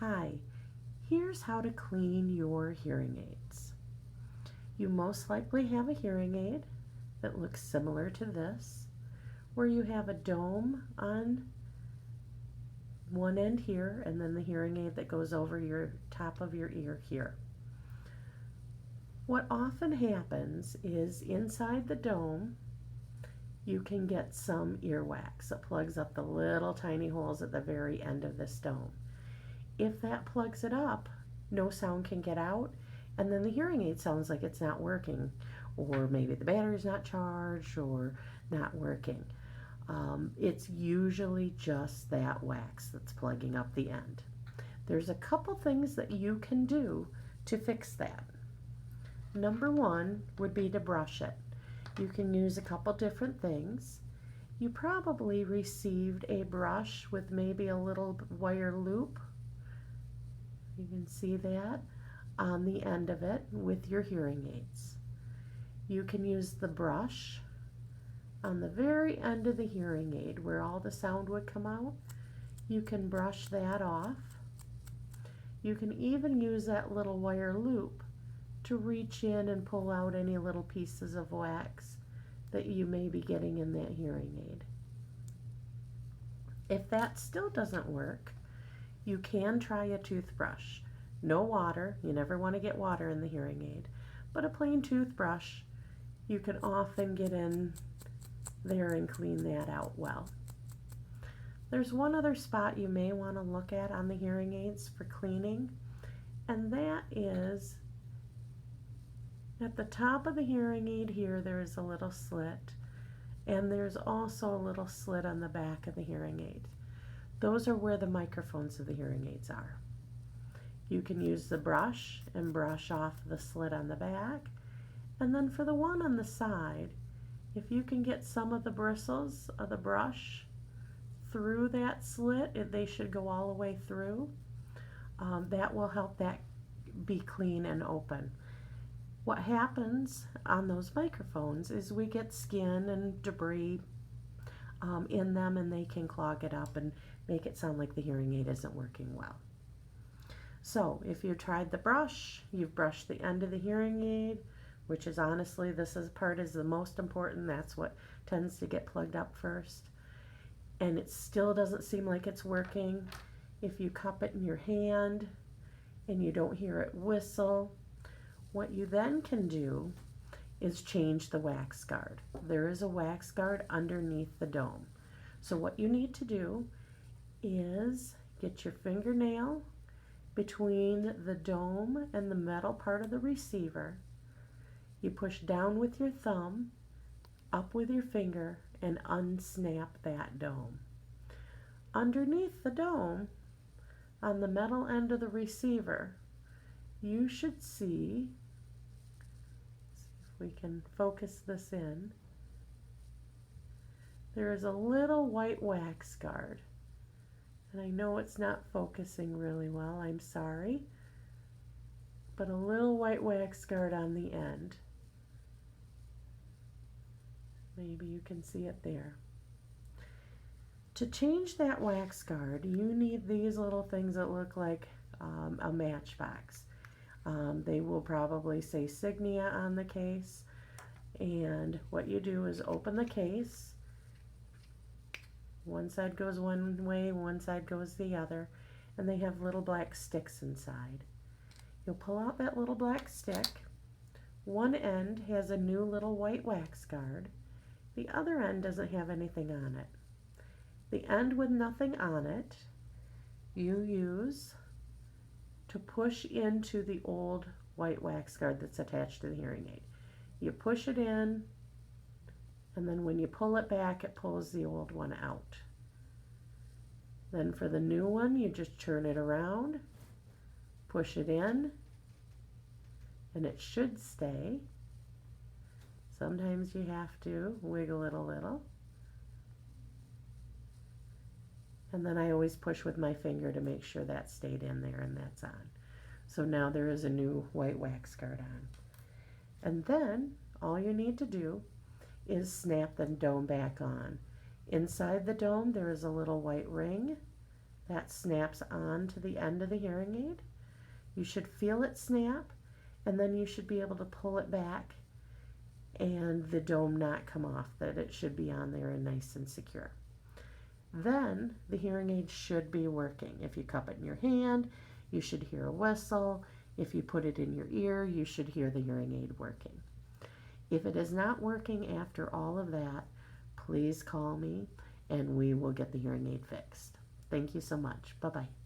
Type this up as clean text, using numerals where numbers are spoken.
Hi, here's how to clean your hearing aids. You most likely have a hearing aid that looks similar to this, where you have a dome on one end here and then the hearing aid that goes over your top of your ear here. What often happens is inside the dome you can get some earwax that plugs up the little tiny holes at the very end of this dome. If that plugs it up, no sound can get out, and then the hearing aid sounds like it's not working, or maybe the battery's not charged or not working. It's usually just that wax that's plugging up the end. There's a couple things that you can do to fix that. Number one would be to brush it. You can use a couple different things. You probably received a brush with maybe a little wire loop. You can see that on the end of it with your hearing aids. You can use the brush on the very end of the hearing aid where all the sound would come out. You can brush that off. You can even use that little wire loop to reach in and pull out any little pieces of wax that you may be getting in that hearing aid. If that still doesn't work, you can try a toothbrush. No water, you never want to get water in the hearing aid, but a plain toothbrush, you can often get in there and clean that out well. There's one other spot you may want to look at on the hearing aids for cleaning, and that is at the top of the hearing aid here. There is a little slit, and there's also a little slit on the back of the hearing aid. Those are where the microphones of the hearing aids are. You can use the brush and brush off the slit on the back, and then for the one on the side, if you can get some of the bristles of the brush through that slit, they should go all the way through. That will help that be clean and open. What happens on those microphones is we get skin and debris in them, and they can clog it up and make it sound like the hearing aid isn't working well. So if you tried the brush, you've brushed the end of the hearing aid, which is honestly, this part is the most important. That's what tends to get plugged up first. And it still doesn't seem like it's working. If you cup it in your hand and you don't hear it whistle, what you then can do is change the wax guard. There is a wax guard underneath the dome. So what you need to do is get your fingernail between the dome and the metal part of the receiver. You push down with your thumb, up with your finger, and unsnap that dome. Underneath the dome, on the metal end of the receiver, you should see if we can focus this in, there is a little white wax guard. And I know it's not focusing really well, I'm sorry, but a little white wax guard on the end. Maybe you can see it there. To change that wax guard, you need these little things that look like a matchbox. They will probably say Signia on the case, and what you do is open the case. One side goes one way, one side goes the other, and they have little black sticks inside. You'll pull out that little black stick. One end has a new little white wax guard. The other end doesn't have anything on it. The end with nothing on it, you use to push into the old white wax guard that's attached to the hearing aid. You push it in, and then when you pull it back, it pulls the old one out. Then for the new one, you just turn it around, push it in, and it should stay. Sometimes you have to wiggle it a little. And then I always push with my finger to make sure that stayed in there and that's on. So now there is a new white wax guard on. And then all you need to do is snap the dome back on. Inside the dome there is a little white ring that snaps on to the end of the hearing aid. You should feel it snap, and then you should be able to pull it back and the dome not come off, that it should be on there and nice and secure. Then the hearing aid should be working. If you cup it in your hand, you should hear a whistle. If you put it in your ear, you should hear the hearing aid working. If it is not working after all of that, please call me and we will get the hearing aid fixed. Thank you so much. Bye-bye.